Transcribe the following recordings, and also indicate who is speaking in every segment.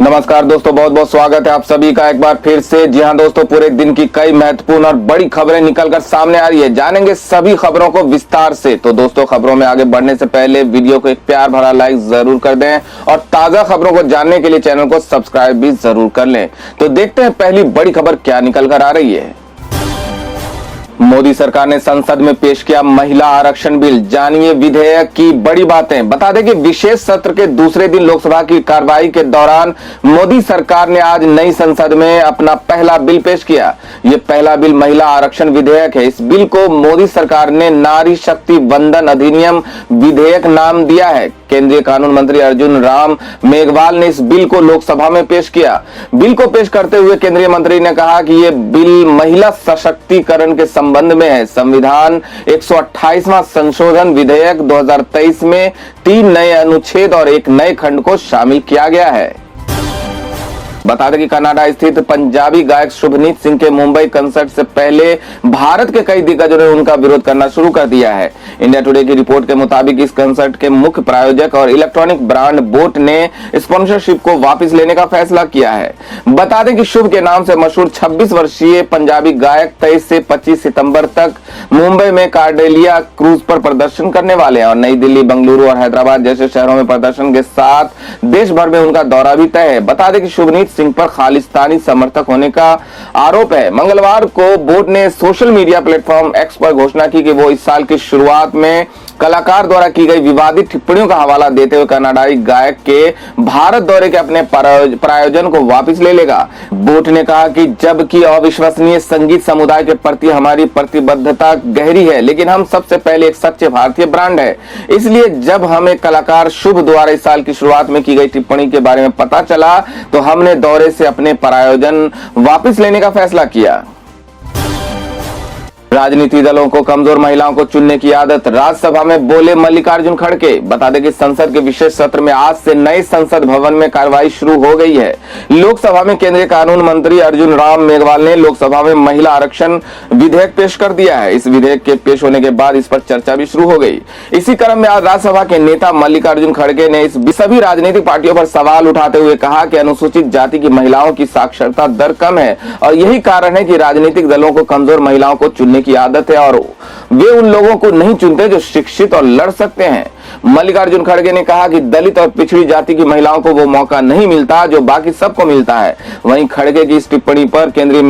Speaker 1: नमस्कार दोस्तों, बहुत बहुत स्वागत है आप सभी का एक बार फिर से। जी हां दोस्तों, पूरे दिन की कई महत्वपूर्ण और बड़ी खबरें निकलकर सामने आ रही है। जानेंगे सभी खबरों को विस्तार से। तो दोस्तों, खबरों में आगे बढ़ने से पहले वीडियो को एक प्यार भरा लाइक जरूर कर दें और ताजा खबरों को जानने के लिए चैनल को सब्सक्राइब भी जरूर कर लें। तो देखते हैं पहली बड़ी खबर क्या निकल कर आ रही है। मोदी सरकार ने संसद में पेश किया महिला आरक्षण बिल। जानिए विधेयक की बड़ी बातें। बता दें कि विशेष सत्र के दूसरे दिन लोकसभा की कार्रवाई के दौरान मोदी सरकार ने आज नई संसद में अपना पहला बिल पेश किया। यह पहला बिल महिला आरक्षण विधेयक है। इस बिल को मोदी सरकार ने नारी शक्ति वंदन अधिनियम विधेयक नाम दिया है। केंद्रीय कानून मंत्री अर्जुन राम मेघवाल ने इस बिल को लोकसभा में पेश किया। बिल को पेश करते हुए केंद्रीय मंत्री ने कहा कि यह बिल महिला सशक्तिकरण के संबंध में है। संविधान 128वां संशोधन विधेयक 2023 में 3 नए अनुच्छेद और 1 नए खंड को शामिल किया गया है। बता दें कि कनाडा स्थित पंजाबी गायक शुभनीत सिंह के मुंबई कंसर्ट से पहले भारत के कई दिग्गजों ने उनका विरोध करना शुरू कर दिया है। इंडिया टुडे की रिपोर्ट के मुताबिक इस कंसर्ट के मुख्य प्रायोजक और इलेक्ट्रॉनिक ब्रांड बोट ने स्पॉन्सरशिप को वापस लेने का फैसला किया है। बता दें कि शुभ के नाम से मशहूर 26 वर्षीय पंजाबी गायक 23 से 25 सितंबर तक मुंबई में कार्डेलिया क्रूज पर प्रदर्शन करने वाले हैं और नई दिल्ली, बेंगलुरु और हैदराबाद जैसे शहरों में प्रदर्शन के साथ देश भर में उनका दौरा भी तय है। बता दें कि शुभनीत सिंह पर खालिस्तानी समर्थक होने का आरोप है। मंगलवार को बोट ने सोशल मीडिया प्लेटफॉर्म एक्स पर घोषणा की कि वो इस साल की शुरुआत में कलाकार द्वारा की गई विवादित टिप्पणियों का हवाला देते हुए कनाडाई गायक के भारत दौरे के अपने प्रायोजन को वापस ले लेगा। बोट ने कहा कि जबकि अविश्वसनीय संगीत समुदाय के प्रति हमारी प्रतिबद्धता गहरी है, लेकिन हम सबसे पहले एक सच्चे भारतीय ब्रांड है। इसलिए जब हमें कलाकार शुभ द्वारा इस साल की शुरुआत में की गई टिप्पणी के बारे में पता चला तो हमने दौरे से अपने प्रायोजन वापस लेने का फैसला किया। राजनीतिक दलों को कमजोर महिलाओं को चुनने की आदत, राज्यसभा में बोले मल्लिकार्जुन खड़गे। बता दें कि संसद के विशेष सत्र में आज से नए संसद भवन में कार्रवाई शुरू हो गई है। लोकसभा में केंद्रीय कानून मंत्री अर्जुन राम मेघवाल ने लोकसभा में महिला आरक्षण विधेयक पेश कर दिया है। इस विधेयक के पेश होने के बाद इस पर चर्चा भी शुरू हो गई। इसी क्रम में आज राज्यसभा के नेता मल्लिकार्जुन खड़गे ने इस सभी राजनीतिक पार्टियों पर सवाल उठाते हुए कहा कि अनुसूचित जाति की महिलाओं की साक्षरता दर कम है और यही कारण है कि राजनीतिक दलों को कमजोर महिलाओं को चुनने की आदत है और वे उन लोगों को नहीं चुनते जो शिक्षित और लड़ सकते हैं। मल्लिकार्जुन खड़गे ने कहा कि दलित और पिछड़ी जाति की महिलाओं को वो मौका नहीं मिलता जो बाकी सबको मिलता है। वहीं खड़गे की इस टिप्पणी पर केंद्रीय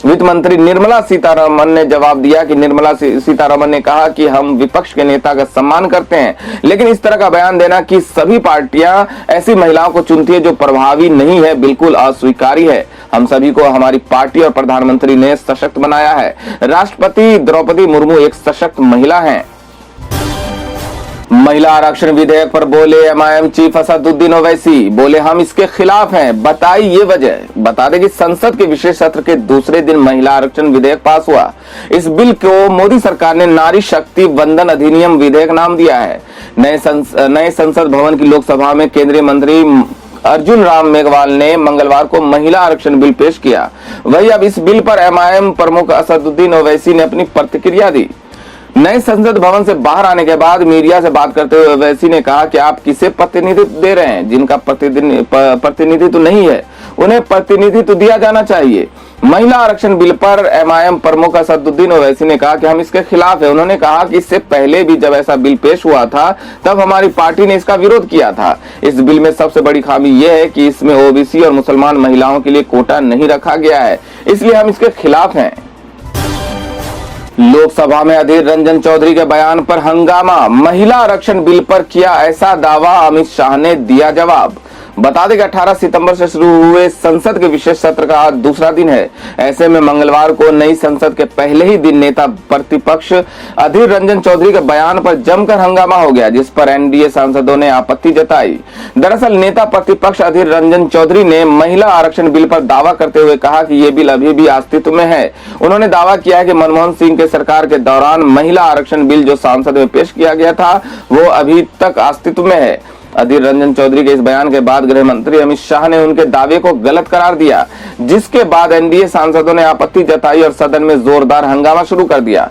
Speaker 1: वित्त मंत्री निर्मला सीतारमण ने जवाब दिया कि निर्मला सीतारमण ने कहा कि हम विपक्ष के नेता का सम्मान करते हैं, लेकिन इस तरह का बयान देना कि सभी पार्टियां ऐसी महिलाओं को चुनती है जो प्रभावी नहीं है, बिल्कुल अस्वीकार्य है। हम सभी को हमारी पार्टी और प्रधानमंत्री ने सशक्त बनाया है। राष्ट्रपति द्रौपदी मुर्मू एक सशक्त महिला हैं। महिला आरक्षण विधेयक पर बोले एमआईएम चीफ असदुद्दीन ओवैसी। बोले हम इसके खिलाफ हैं, बताई ये वजह। बता दें कि संसद के विशेष सत्र के दूसरे दिन महिला आरक्षण विधेयक पास हुआ। इस बिल को मोदी सरकार ने नारी शक्ति वंदन अधिनियम विधेयक नाम दिया है। नए संसद भवन की लोकसभा में केंद्रीय मंत्री अर्जुन राम मेघवाल ने मंगलवार को महिला आरक्षण बिल पेश किया। वही अब इस बिल पर एमआईएम प्रमुख असदुद्दीन ओवैसी ने अपनी प्रतिक्रिया दी। नए संसद भवन से बाहर आने के बाद मीडिया से बात करते हुए ओवैसी ने कहा कि आप किसे प्रतिनिधित्व दे रहे हैं? जिनका प्रतिनिधित्व नहीं है उन्हें प्रतिनिधित्व दिया जाना चाहिए। महिला आरक्षण बिल पर एमआईएम प्रमुख असदुद्दीन ओवैसी ने कहा कि हम इसके खिलाफ है। उन्होंने कहा कि इससे पहले भी जब ऐसा बिल पेश हुआ था तब हमारी पार्टी ने इसका विरोध किया था। इस बिल में सबसे बड़ी खामी यह है कि इसमें ओबीसी और मुसलमान महिलाओं के लिए कोटा नहीं रखा गया है, इसलिए हम इसके खिलाफ हैं। लोकसभा में अधीर रंजन चौधरी के बयान पर हंगामा। महिला आरक्षण बिल पर किया ऐसा दावा, अमित शाह ने दिया जवाब। बता दें कि 18 सितंबर से शुरू हुए संसद के विशेष सत्र का आज दूसरा दिन है। ऐसे में मंगलवार को नई संसद के पहले ही दिन नेता प्रतिपक्ष अधीर रंजन चौधरी के बयान पर जमकर हंगामा हो गया, जिस पर एनडीए सांसदों ने आपत्ति जताई। दरअसल नेता प्रतिपक्ष अधीर रंजन चौधरी ने महिला आरक्षण बिल पर दावा करते हुए कहा कि ये बिल अभी भी अस्तित्व में है। उन्होंने दावा किया कि मनमोहन सिंह के सरकार के दौरान महिला आरक्षण बिल जो संसद में पेश किया गया था वो अभी तक अस्तित्व में है। अधीर रंजन चौधरी के इस बयान के बाद गृह मंत्री अमित शाह ने उनके दावे को गलत करार दिया, जिसके बाद एनडीए सांसदों ने आपत्ति जताई और सदन में जोरदार हंगामा शुरू कर दिया।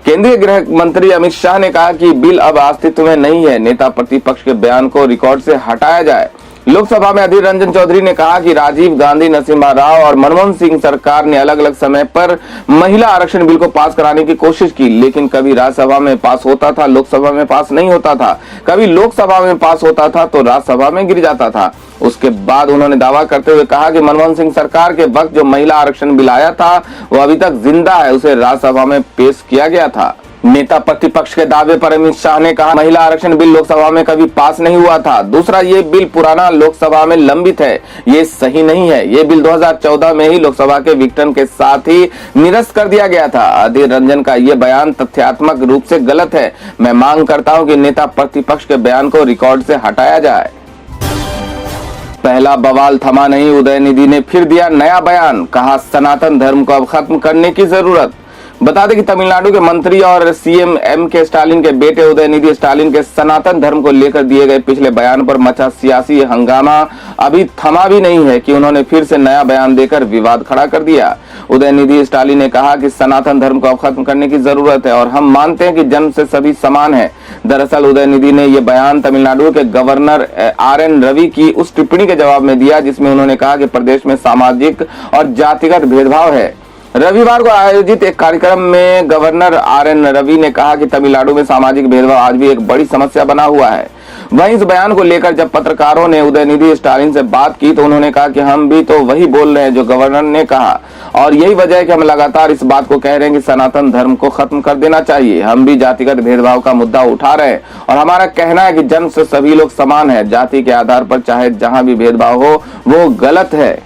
Speaker 1: केंद्रीय गृह मंत्री अमित शाह ने कहा कि बिल अब अस्तित्व में नहीं है, नेता प्रतिपक्ष के बयान को रिकॉर्ड से हटाया जाए। लोकसभा में अधीर रंजन चौधरी ने कहा कि राजीव गांधी, नरसिम्हा राव और मनमोहन सिंह सरकार ने अलग अलग समय पर महिला आरक्षण बिल को पास कराने की कोशिश की, लेकिन कभी राज्यसभा में पास होता था, लोकसभा में पास नहीं होता था, कभी लोकसभा में पास होता था तो राज्यसभा में गिर जाता था। उसके बाद उन्होंने दावा करते हुए कहा कि मनमोहन सिंह सरकार के वक्त जो महिला आरक्षण बिल आया था वो अभी तक जिंदा है, उसे राज्यसभा में पेश किया गया था। नेता प्रतिपक्ष के दावे पर अमित शाह ने कहा महिला आरक्षण बिल लोकसभा में कभी पास नहीं हुआ था। दूसरा, ये बिल पुराना लोकसभा में लंबित है, ये सही नहीं है। ये बिल 2014 में ही लोकसभा के विघटन के साथ ही निरस्त कर दिया गया था। अधीर रंजन का ये बयान तथ्यात्मक रूप से गलत है। मैं मांग करता हूं कि नेता प्रतिपक्ष के बयान को रिकॉर्ड से हटाया जाए। पहला बवाल थमा नहीं, उदयनिधि ने फिर दिया नया बयान, कहा सनातन धर्म को अब खत्म करने की जरूरत। बता दें कि तमिलनाडु के मंत्री और सीएम एम.के. स्टालिन के बेटे उदयनिधि स्टालिन के सनातन धर्म को लेकर दिए गए पिछले बयान पर मचा सियासी हंगामा अभी थमा भी नहीं है कि उन्होंने फिर से नया बयान देकर विवाद खड़ा कर दिया। उदयनिधि स्टालिन ने कहा कि सनातन धर्म को अब खत्म करने की जरूरत है और हम मानते हैं कि जन्म से सभी समान हैं। दरअसल उदयनिधि ने यह बयान तमिलनाडु के गवर्नर आर.एन. रवि की उस टिप्पणी के जवाब में दिया जिसमें उन्होंने कहा कि प्रदेश में सामाजिक और जातिगत भेदभाव है। रविवार को आयोजित एक कार्यक्रम में गवर्नर आर.एन. रवि ने कहा कि तमिलनाडु में सामाजिक भेदभाव आज भी एक बड़ी समस्या बना हुआ है। वहीं इस बयान को लेकर जब पत्रकारों ने उदयनिधि स्टालिन से बात की तो उन्होंने कहा कि हम भी तो वही बोल रहे हैं जो गवर्नर ने कहा और यही वजह है कि हम लगातार इस बात को कह रहे हैं कि सनातन धर्म को खत्म कर देना चाहिए। हम भी जातिगत भेदभाव का मुद्दा उठा रहे हैं और हमारा कहना है कि जन्म से सभी लोग समान है, जाति के आधार पर चाहे जहां भी भेदभाव हो वो गलत है।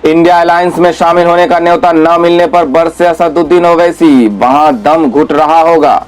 Speaker 1: इंडिया अलायंस में शामिल होने का न्योता न मिलने पर बरसे असदुद्दीन ओवैसी, वहां दम घुट रहा होगा।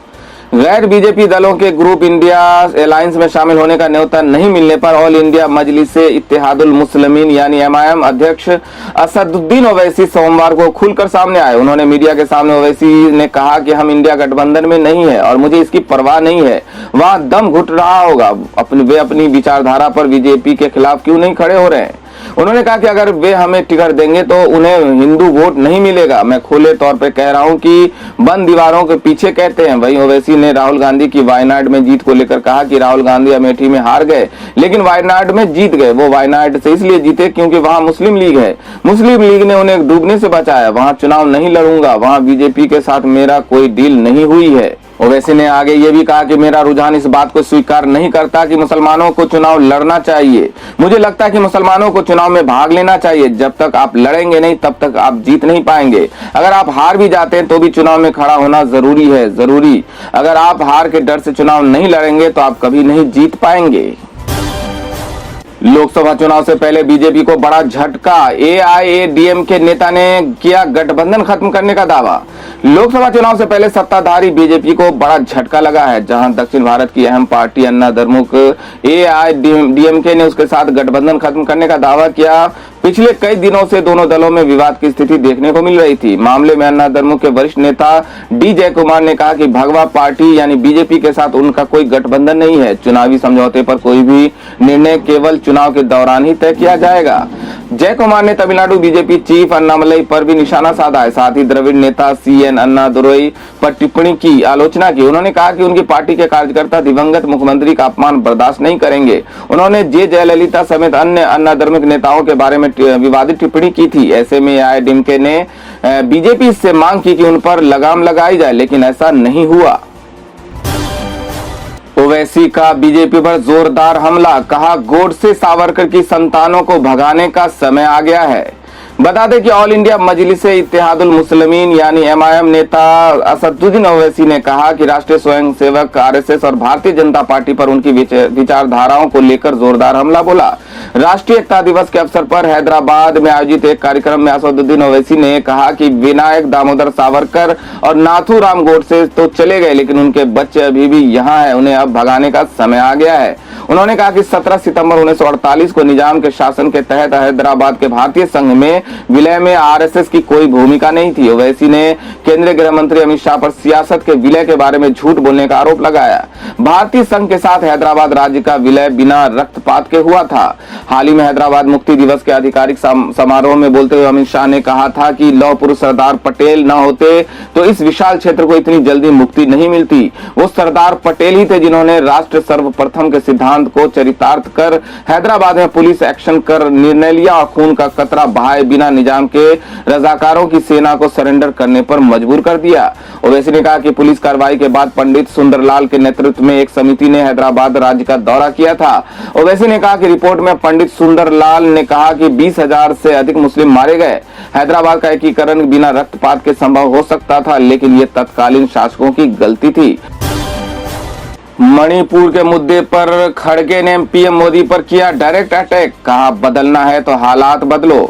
Speaker 1: गैर बीजेपी दलों के ग्रुप इंडिया अलायंस में शामिल होने का न्योता नहीं मिलने पर ऑल इंडिया मजलिसे इत्तेहादुल मुस्लिमीन यानी एमआईएम अध्यक्ष असदुद्दीन ओवैसी सोमवार को खुलकर सामने आए। उन्होंने मीडिया के सामने ओवैसी ने कहा कि हम इंडिया गठबंधन में नहीं है और मुझे इसकी परवाह नहीं है, वहां दम घुट रहा होगा। वे अपनी विचारधारा पर बीजेपी के खिलाफ क्यों नहीं खड़े हो रहे हैं। उन्होंने कहा कि अगर वे हमें टिकट देंगे तो उन्हें हिंदू वोट नहीं मिलेगा। मैं खुले तौर पे कह रहा हूं कि बंद दीवारों के पीछे कहते हैं। वहीं ओवैसी ने राहुल गांधी की वायनाड में जीत को लेकर कहा कि राहुल गांधी अमेठी में हार गए लेकिन वायनाड में जीत गए। वो वायनाड से इसलिए जीते क्योंकि वहां मुस्लिम लीग है, मुस्लिम लीग ने उन्हें डूबने से बचाया। वहां चुनाव नहीं लड़ूंगा, वहां बीजेपी के साथ मेरा कोई डील नहीं हुई है। ओवैसी ने आगे ये भी कहा कि मेरा रुझान इस बात को स्वीकार नहीं करता कि मुसलमानों को चुनाव लड़ना चाहिए। मुझे लगता है कि मुसलमानों को चुनाव में भाग लेना चाहिए। जब तक आप लड़ेंगे नहीं तब तक आप जीत नहीं पाएंगे। अगर आप हार भी जाते हैं तो भी चुनाव में खड़ा होना जरूरी है, जरूरी। अगर आप हार के डर से चुनाव नहीं लड़ेंगे तो आप कभी नहीं जीत पाएंगे। लोकसभा चुनाव से पहले बीजेपी को बड़ा झटका, एआईएडीएमके नेता ने किया गठबंधन खत्म करने का दावा। लोकसभा चुनाव से पहले सत्ताधारी बीजेपी को बड़ा झटका लगा है, जहां दक्षिण भारत की अहम पार्टी अन्ना द्रमुक एआईएडीएमके ने उसके साथ गठबंधन खत्म करने का दावा किया। पिछले कई दिनों से दोनों दलों में विवाद की स्थिति देखने को मिल रही थी। मामले में अन्ना द्रमुक के वरिष्ठ नेता डी जयकुमार ने कहा कि भगवा पार्टी यानी बीजेपी के साथ उनका कोई गठबंधन नहीं है। चुनावी समझौते पर कोई भी निर्णय केवल चुनाव के दौरान ही तय किया जाएगा। जयकुमार ने तमिलनाडु बीजेपी चीफ अन्नामलई पर भी निशाना साधा है। साथ ही द्रविड़ नेता सीएन अन्नादुरई पर टिप्पणी की आलोचना की। उन्होंने कहा कि उनकी पार्टी के कार्यकर्ता दिवंगत मुख्यमंत्री का अपमान बर्दाश्त नहीं करेंगे। उन्होंने जयललिता समेत अन्य अन्ना द्रमुक नेताओं के बारे में विवादित टिप्पणी की थी। ऐसे में एआईएडीएमके ने बीजेपी से मांग की कि उन पर लगाम लगाई जाए, लेकिन ऐसा नहीं हुआ। ओवैसी का बीजेपी पर जोरदार हमला, कहा गोडसे सावरकर की संतानों को भगाने का समय आ गया है। बता दें कि ऑल इंडिया मजलिसे इत्तेहादुल मुस्लिमीन यानी एमआईएम नेता असदुद्दीन ओवैसी ने कहा कि राष्ट्रीय स्वयंसेवक आरएसएस और भारतीय जनता पार्टी पर उनकी विचारधाराओं को लेकर जोरदार हमला बोला। राष्ट्रीय एकता दिवस के अवसर पर हैदराबाद में आयोजित एक कार्यक्रम में असदुद्दीन ओवैसी ने कहा कि विनायक दामोदर सावरकर और नाथूराम गोडसे तो चले गए लेकिन उनके बच्चे अभी भी यहाँ हैं, उन्हें अब भगाने का समय आ गया है। उन्होंने कहा कि 17 सितंबर 1948 को निजाम के शासन के तहत हैदराबाद के भारतीय संघ में विलय में आरएसएस की कोई भूमिका नहीं थी। ओवैसी ने केंद्रीय गृह मंत्री अमित शाह पर सियासत के विलय के बारे में झूठ बोलने का आरोप लगाया। भारतीय संघ के साथ हैदराबाद राज्य का विलय बिना रक्तपात के हुआ था। हाल ही में हैदराबाद मुक्ति दिवस के आधिकारिक समारोह में बोलते हुए अमित शाह ने कहा था कि लौह पुरुष सरदार पटेल न होते तो इस विशाल क्षेत्र को इतनी जल्दी मुक्ति नहीं मिलती। वो सरदार पटेल ही थे जिन्होंने राष्ट्र सर्वप्रथम के सिद्धांत को चरितार्थ कर हैदराबाद में पुलिस एक्शन कर निर्णय लिया और खून का कतरा बहाए बिना निजाम के रजाकारों की सेना को सरेंडर करने पर मजबूर कर दिया। ओवैसी ने कहा कि पुलिस कार्रवाई के बाद पंडित सुंदरलाल के नेतृत्व में एक समिति ने हैदराबाद राज्य का दौरा किया था। ओवैसी ने कहा कि रिपोर्ट में पंडित सुंदरलाल ने कहा कि 20,000 से अधिक मुस्लिम मारे गए। हैदराबाद का एकीकरण बिना रक्तपात के संभव हो सकता था, लेकिन ये तत्कालीन शासकों की गलती थी। मणिपुर के मुद्दे पर खड़गे ने पीएम मोदी पर किया डायरेक्ट अटैक, कहा बदलना है तो हालात बदलो।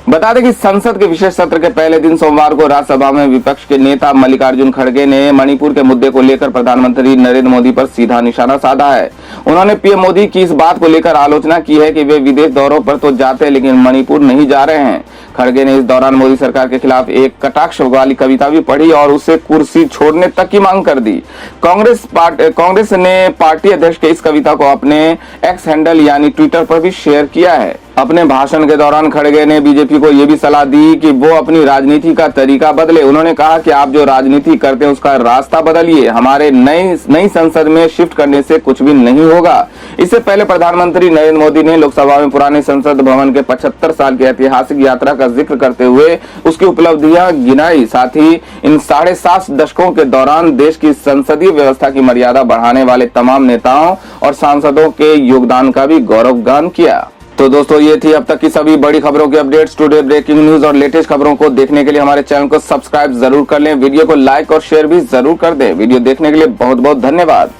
Speaker 1: बता दें कि संसद के विशेष सत्र के पहले दिन सोमवार को राज्यसभा में विपक्ष के नेता मल्लिकार्जुन खड़गे ने मणिपुर के मुद्दे को लेकर प्रधानमंत्री नरेंद्र मोदी पर सीधा निशाना साधा है। उन्होंने पीएम मोदी की इस बात को लेकर आलोचना की है कि वे विदेश दौरों पर तो जाते हैं लेकिन मणिपुर नहीं जा रहे हैं। खड़गे ने इस दौरान मोदी सरकार के खिलाफ एक कटाक्ष वाली कविता भी पढ़ी और उसे कुर्सी छोड़ने तक की मांग कर दी। कांग्रेस ने पार्टी अध्यक्ष के इस कविता को अपने एक्स हैंडल यानी ट्विटर पर भी शेयर किया है। अपने भाषण के दौरान खड़गे ने बीजेपी को यह भी सलाह दी कि वो अपनी राजनीति का तरीका बदले। उन्होंने कहा कि आप जो राजनीति करते हैं उसका रास्ता बदलिए, हमारे नई संसद में शिफ्ट करने से कुछ भी नहीं होगा। इससे पहले प्रधानमंत्री नरेंद्र मोदी ने लोकसभा में पुराने संसद भवन के 75 साल की ऐतिहासिक यात्रा का जिक्र करते हुए उसकी उपलब्धियां गिनाई। साथ ही इन 7.5 दशकों के दौरान देश की संसदीय व्यवस्था की मर्यादा बढ़ाने वाले तमाम नेताओं और सांसदों के योगदान का भी गौरवगान किया। तो दोस्तों ये थी अब तक की सभी बड़ी खबरों की अपडेट्स। टुडे ब्रेकिंग न्यूज और लेटेस्ट खबरों को देखने के लिए हमारे चैनल को सब्सक्राइब जरूर कर लें, वीडियो को लाइक और शेयर भी जरूर कर दें। वीडियो देखने के लिए बहुत बहुत धन्यवाद।